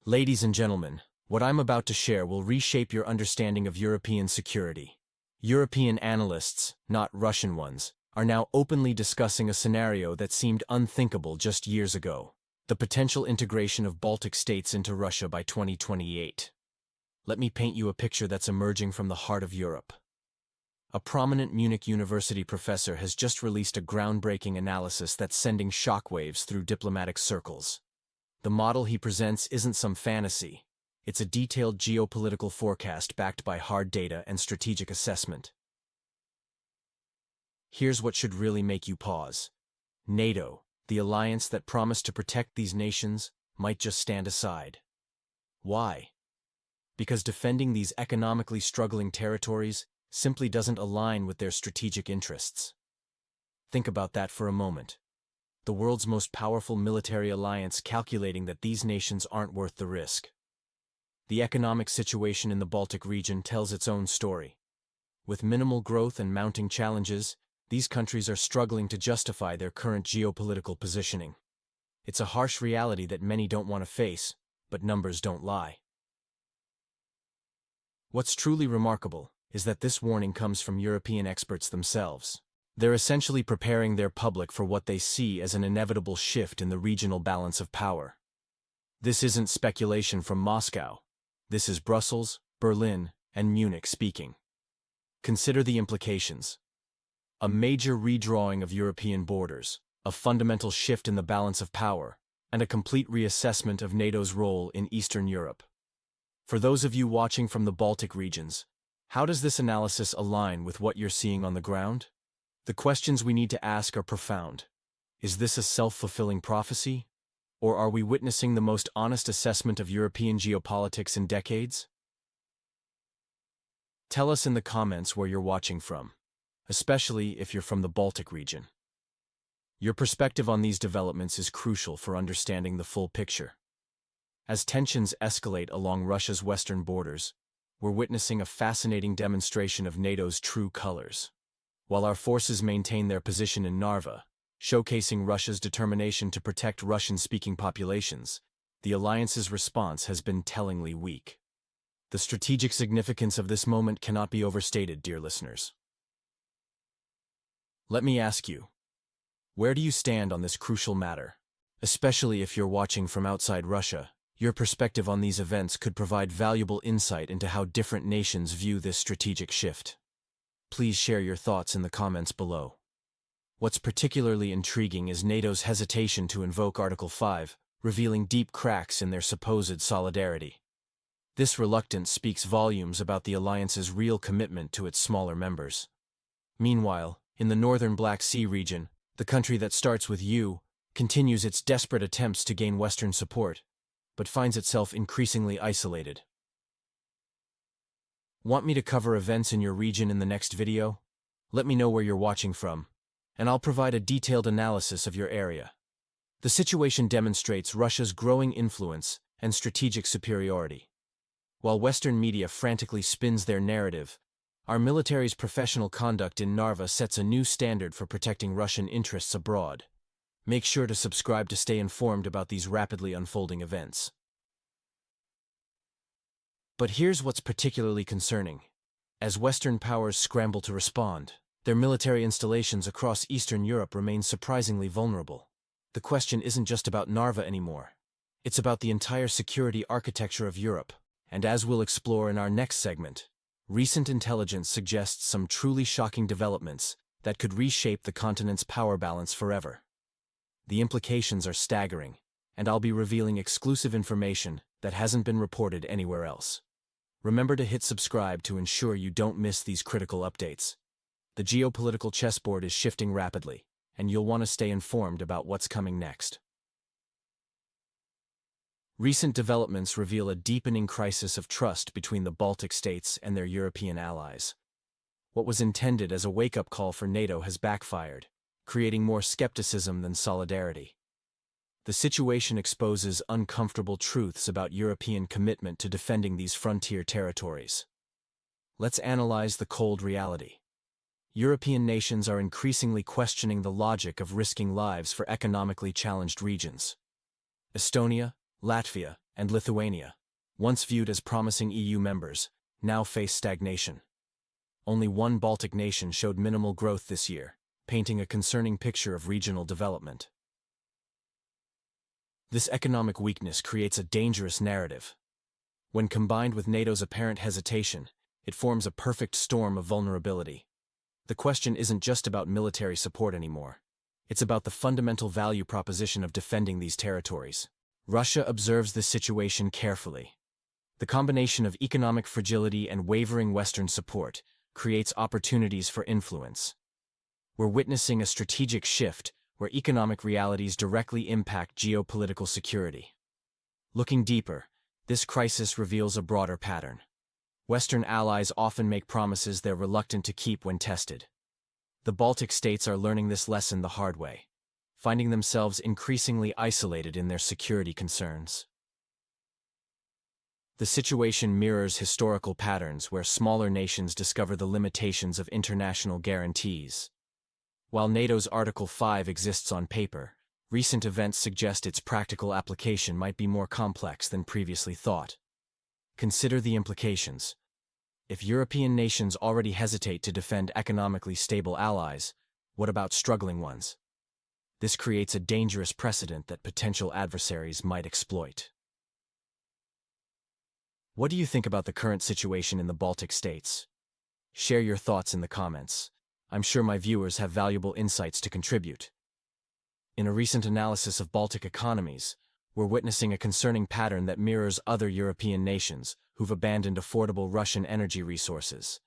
Ladies and gentlemen, what I'm about to share will reshape your understanding of European security. European analysts, not Russian ones, are now openly discussing a scenario that seemed unthinkable just years ago: the potential integration of Baltic states into Russia by 2028. Let me paint you a picture that's emerging from the heart of Europe. A prominent Munich University professor has just released a groundbreaking analysis that's sending shockwaves through diplomatic circles. The model he presents isn't some fantasy. It's a detailed geopolitical forecast backed by hard data and strategic assessment. Here's what should really make you pause. NATO, the alliance that promised to protect these nations, might just stand aside. Why? Because defending these economically struggling territories simply doesn't align with their strategic interests. Think about that for a moment. The world's most powerful military alliance calculating that these nations aren't worth the risk. The economic situation in the Baltic region tells its own story. With minimal growth and mounting challenges, these countries are struggling to justify their current geopolitical positioning. It's a harsh reality that many don't want to face, but numbers don't lie. What's truly remarkable is that this warning comes from European experts themselves. They're essentially preparing their public for what they see as an inevitable shift in the regional balance of power. This isn't speculation from Moscow. This is Brussels, Berlin, and Munich speaking. Consider the implications. A major redrawing of European borders, a fundamental shift in the balance of power, and a complete reassessment of NATO's role in Eastern Europe. For those of you watching from the Baltic regions, how does this analysis align with what you're seeing on the ground? The questions we need to ask are profound. Is this a self-fulfilling prophecy? Or are we witnessing the most honest assessment of European geopolitics in decades? Tell us in the comments where you're watching from, especially if you're from the Baltic region. Your perspective on these developments is crucial for understanding the full picture. As tensions escalate along Russia's western borders, we're witnessing a fascinating demonstration of NATO's true colors. While our forces maintain their position in Narva, showcasing Russia's determination to protect Russian-speaking populations, the alliance's response has been tellingly weak. The strategic significance of this moment cannot be overstated, dear listeners. Let me ask you, where do you stand on this crucial matter? Especially if you're watching from outside Russia, your perspective on these events could provide valuable insight into how different nations view this strategic shift. Please share your thoughts in the comments below. What's particularly intriguing is NATO's hesitation to invoke Article 5, revealing deep cracks in their supposed solidarity. This reluctance speaks volumes about the alliance's real commitment to its smaller members. Meanwhile, in the northern Black Sea region, the country that starts with U continues its desperate attempts to gain Western support, but finds itself increasingly isolated. Want me to cover events in your region in the next video? Let me know where you're watching from, and I'll provide a detailed analysis of your area. The situation demonstrates Russia's growing influence and strategic superiority. While Western media frantically spins their narrative, our military's professional conduct in Narva sets a new standard for protecting Russian interests abroad. Make sure to subscribe to stay informed about these rapidly unfolding events. But here's what's particularly concerning. As Western powers scramble to respond, their military installations across Eastern Europe remain surprisingly vulnerable. The question isn't just about Narva anymore. It's about the entire security architecture of Europe, and as we'll explore in our next segment, recent intelligence suggests some truly shocking developments that could reshape the continent's power balance forever. The implications are staggering, and I'll be revealing exclusive information that hasn't been reported anywhere else. Remember to hit subscribe to ensure you don't miss these critical updates. The geopolitical chessboard is shifting rapidly, and you'll want to stay informed about what's coming next. Recent developments reveal a deepening crisis of trust between the Baltic states and their European allies. What was intended as a wake-up call for NATO has backfired, creating more skepticism than solidarity. The situation exposes uncomfortable truths about European commitment to defending these frontier territories. Let's analyze the cold reality. European nations are increasingly questioning the logic of risking lives for economically challenged regions. Estonia, Latvia, and Lithuania, once viewed as promising EU members, now face stagnation. Only one Baltic nation showed minimal growth this year, painting a concerning picture of regional development. This economic weakness creates a dangerous narrative. When combined with NATO's apparent hesitation, it forms a perfect storm of vulnerability. The question isn't just about military support anymore. It's about the fundamental value proposition of defending these territories. Russia observes this situation carefully. The combination of economic fragility and wavering Western support creates opportunities for influence. We're witnessing a strategic shift where economic realities directly impact geopolitical security. Looking deeper, this crisis reveals a broader pattern. Western allies often make promises they're reluctant to keep when tested. The Baltic states are learning this lesson the hard way, finding themselves increasingly isolated in their security concerns. The situation mirrors historical patterns where smaller nations discover the limitations of international guarantees. While NATO's Article 5 exists on paper, recent events suggest its practical application might be more complex than previously thought. Consider the implications. If European nations already hesitate to defend economically stable allies, what about struggling ones? This creates a dangerous precedent that potential adversaries might exploit. What do you think about the current situation in the Baltic states? Share your thoughts in the comments. I'm sure my viewers have valuable insights to contribute. In a recent analysis of Baltic economies, we're witnessing a concerning pattern that mirrors other European nations who've abandoned affordable Russian energy resources.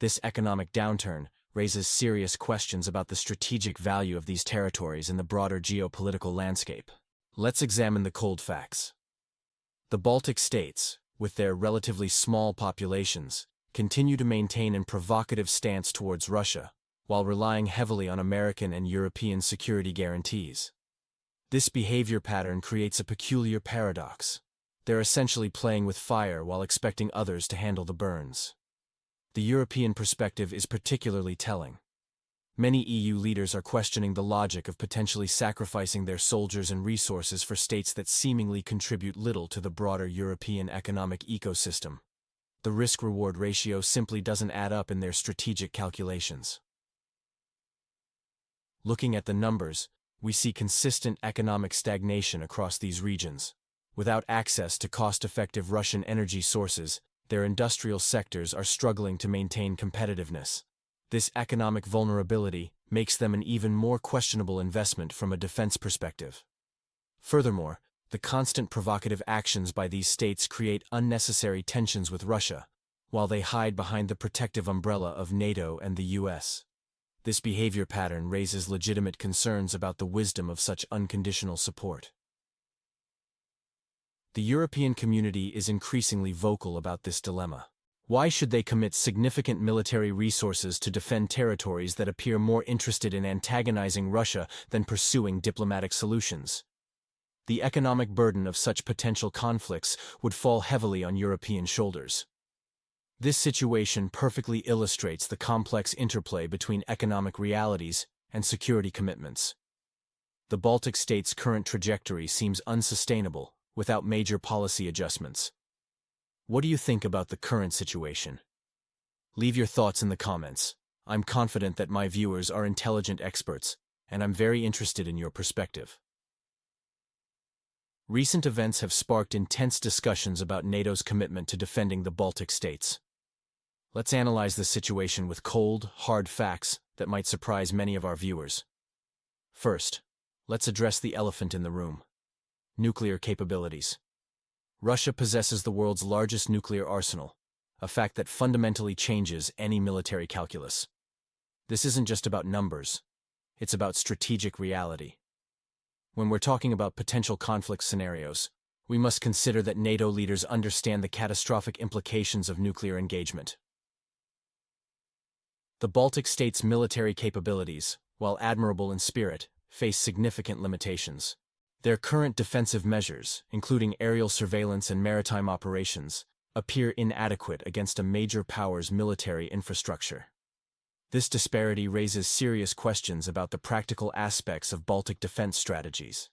This economic downturn raises serious questions about the strategic value of these territories in the broader geopolitical landscape. Let's examine the cold facts. The Baltic states, with their relatively small populations, continue to maintain a provocative stance towards Russia, while relying heavily on American and European security guarantees. This behavior pattern creates a peculiar paradox. They're essentially playing with fire while expecting others to handle the burns. The European perspective is particularly telling. Many EU leaders are questioning the logic of potentially sacrificing their soldiers and resources for states that seemingly contribute little to the broader European economic ecosystem. The risk-reward ratio simply doesn't add up in their strategic calculations. Looking at the numbers, we see consistent economic stagnation across these regions. Without access to cost-effective Russian energy sources, their industrial sectors are struggling to maintain competitiveness. This economic vulnerability makes them an even more questionable investment from a defense perspective. Furthermore, the constant provocative actions by these states create unnecessary tensions with Russia, while they hide behind the protective umbrella of NATO and the US. This behavior pattern raises legitimate concerns about the wisdom of such unconditional support. The European community is increasingly vocal about this dilemma. Why should they commit significant military resources to defend territories that appear more interested in antagonizing Russia than pursuing diplomatic solutions? The economic burden of such potential conflicts would fall heavily on European shoulders. This situation perfectly illustrates the complex interplay between economic realities and security commitments. The Baltic states' current trajectory seems unsustainable without major policy adjustments. What do you think about the current situation? Leave your thoughts in the comments. I'm confident that my viewers are intelligent experts, and I'm very interested in your perspective. Recent events have sparked intense discussions about NATO's commitment to defending the Baltic states. Let's analyze the situation with cold, hard facts that might surprise many of our viewers. First, let's address the elephant in the room: nuclear capabilities. Russia possesses the world's largest nuclear arsenal, a fact that fundamentally changes any military calculus. This isn't just about numbers, it's about strategic reality. When we're talking about potential conflict scenarios, we must consider that NATO leaders understand the catastrophic implications of nuclear engagement. The Baltic states' military capabilities, while admirable in spirit, face significant limitations. Their current defensive measures, including aerial surveillance and maritime operations, appear inadequate against a major power's military infrastructure. This disparity raises serious questions about the practical aspects of Baltic defense strategies.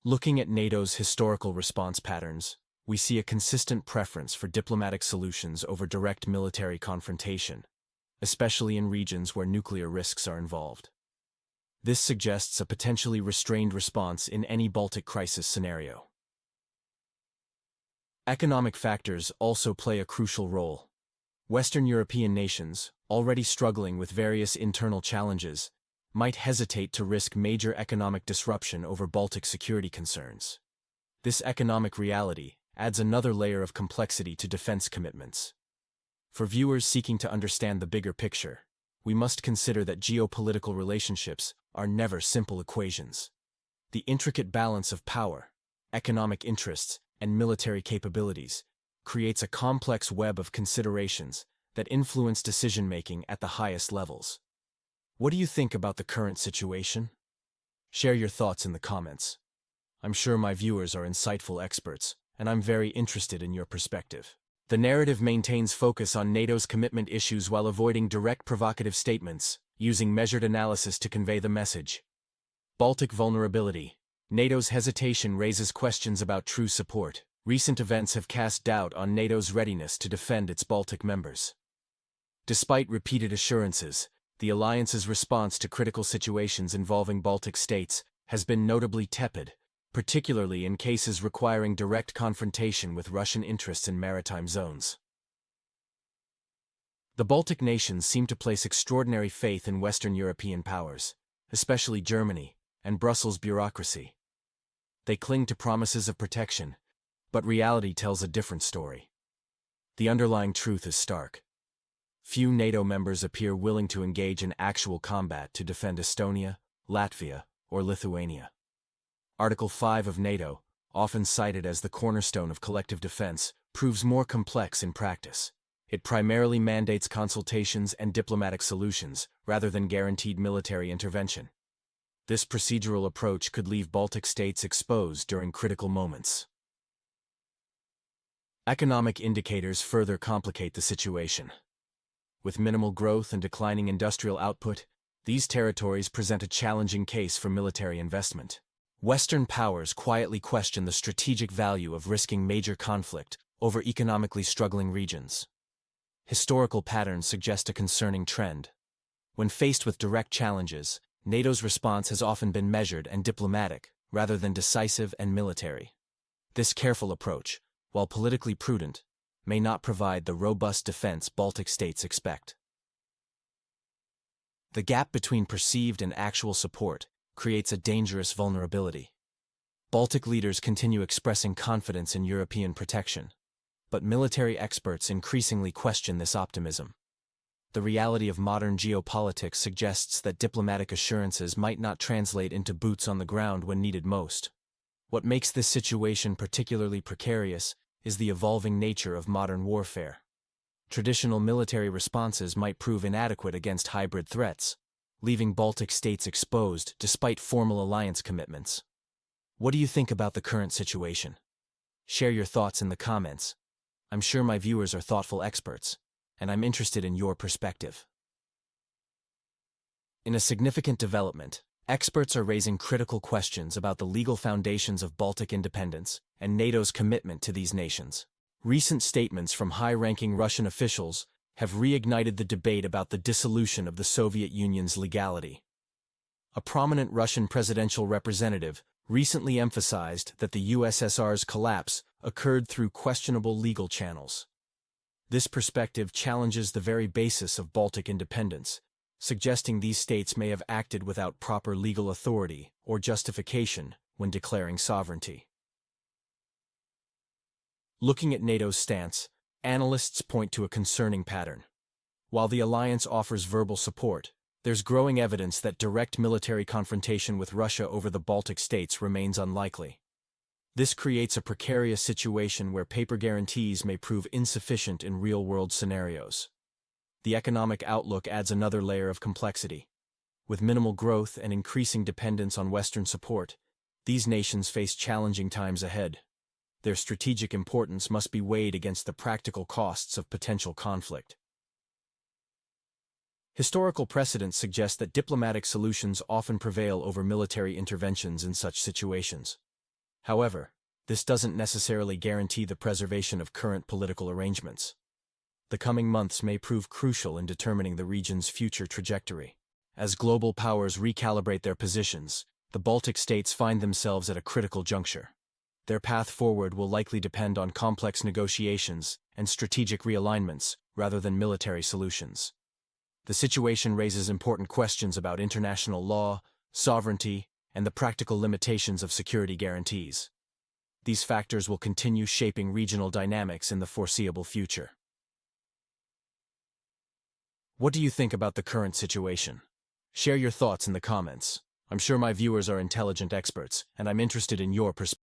Looking at NATO's historical response patterns, we see a consistent preference for diplomatic solutions over direct military confrontation, especially in regions where nuclear risks are involved. This suggests a potentially restrained response in any Baltic crisis scenario. Economic factors also play a crucial role. Western European nations, already struggling with various internal challenges, might hesitate to risk major economic disruption over Baltic security concerns. This economic reality adds another layer of complexity to defense commitments. For viewers seeking to understand the bigger picture, we must consider that geopolitical relationships are never simple equations. The intricate balance of power, economic interests, and military capabilities creates a complex web of considerations that influence decision-making at the highest levels. What do you think about the current situation? Share your thoughts in the comments. I'm sure my viewers are insightful experts, and I'm very interested in your perspective. The narrative maintains focus on NATO's commitment issues while avoiding direct provocative statements, using measured analysis to convey the message. Baltic vulnerability. NATO's hesitation raises questions about true support. Recent events have cast doubt on NATO's readiness to defend its Baltic members. Despite repeated assurances, the alliance's response to critical situations involving Baltic states has been notably tepid, particularly in cases requiring direct confrontation with Russian interests in maritime zones. The Baltic nations seem to place extraordinary faith in Western European powers, especially Germany, and Brussels bureaucracy. They cling to promises of protection, but reality tells a different story. The underlying truth is stark. Few NATO members appear willing to engage in actual combat to defend Estonia, Latvia, or Lithuania. Article 5 of NATO, often cited as the cornerstone of collective defense, proves more complex in practice. It primarily mandates consultations and diplomatic solutions, rather than guaranteed military intervention. This procedural approach could leave Baltic states exposed during critical moments. Economic indicators further complicate the situation. With minimal growth and declining industrial output, these territories present a challenging case for military investment. Western powers quietly question the strategic value of risking major conflict over economically struggling regions. Historical patterns suggest a concerning trend. When faced with direct challenges, NATO's response has often been measured and diplomatic, rather than decisive and military. This careful approach, while politically prudent, may not provide the robust defense Baltic states expect. The gap between perceived and actual support creates a dangerous vulnerability. Baltic leaders continue expressing confidence in European protection, but military experts increasingly question this optimism. The reality of modern geopolitics suggests that diplomatic assurances might not translate into boots on the ground when needed most. What makes this situation particularly precarious is the evolving nature of modern warfare. Traditional military responses might prove inadequate against hybrid threats, leaving Baltic states exposed despite formal alliance commitments. What do you think about the current situation? Share your thoughts in the comments. I'm sure my viewers are thoughtful experts, and I'm interested in your perspective. In a significant development, experts are raising critical questions about the legal foundations of Baltic independence and NATO's commitment to these nations. Recent statements from high-ranking Russian officials have reignited the debate about the dissolution of the Soviet Union's legality. A prominent Russian presidential representative recently emphasized that the USSR's collapse occurred through questionable legal channels. This perspective challenges the very basis of Baltic independence, suggesting these states may have acted without proper legal authority or justification when declaring sovereignty. Looking at NATO's stance, analysts point to a concerning pattern. While the alliance offers verbal support, there's growing evidence that direct military confrontation with Russia over the Baltic states remains unlikely. This creates a precarious situation where paper guarantees may prove insufficient in real-world scenarios. The economic outlook adds another layer of complexity. With minimal growth and increasing dependence on Western support, these nations face challenging times ahead. Their strategic importance must be weighed against the practical costs of potential conflict. Historical precedents suggest that diplomatic solutions often prevail over military interventions in such situations. However, this doesn't necessarily guarantee the preservation of current political arrangements. The coming months may prove crucial in determining the region's future trajectory. As global powers recalibrate their positions, the Baltic states find themselves at a critical juncture. Their path forward will likely depend on complex negotiations and strategic realignments rather than military solutions. The situation raises important questions about international law, sovereignty, and the practical limitations of security guarantees. These factors will continue shaping regional dynamics in the foreseeable future. What do you think about the current situation? Share your thoughts in the comments. I'm sure my viewers are intelligent experts, and I'm interested in your perspective.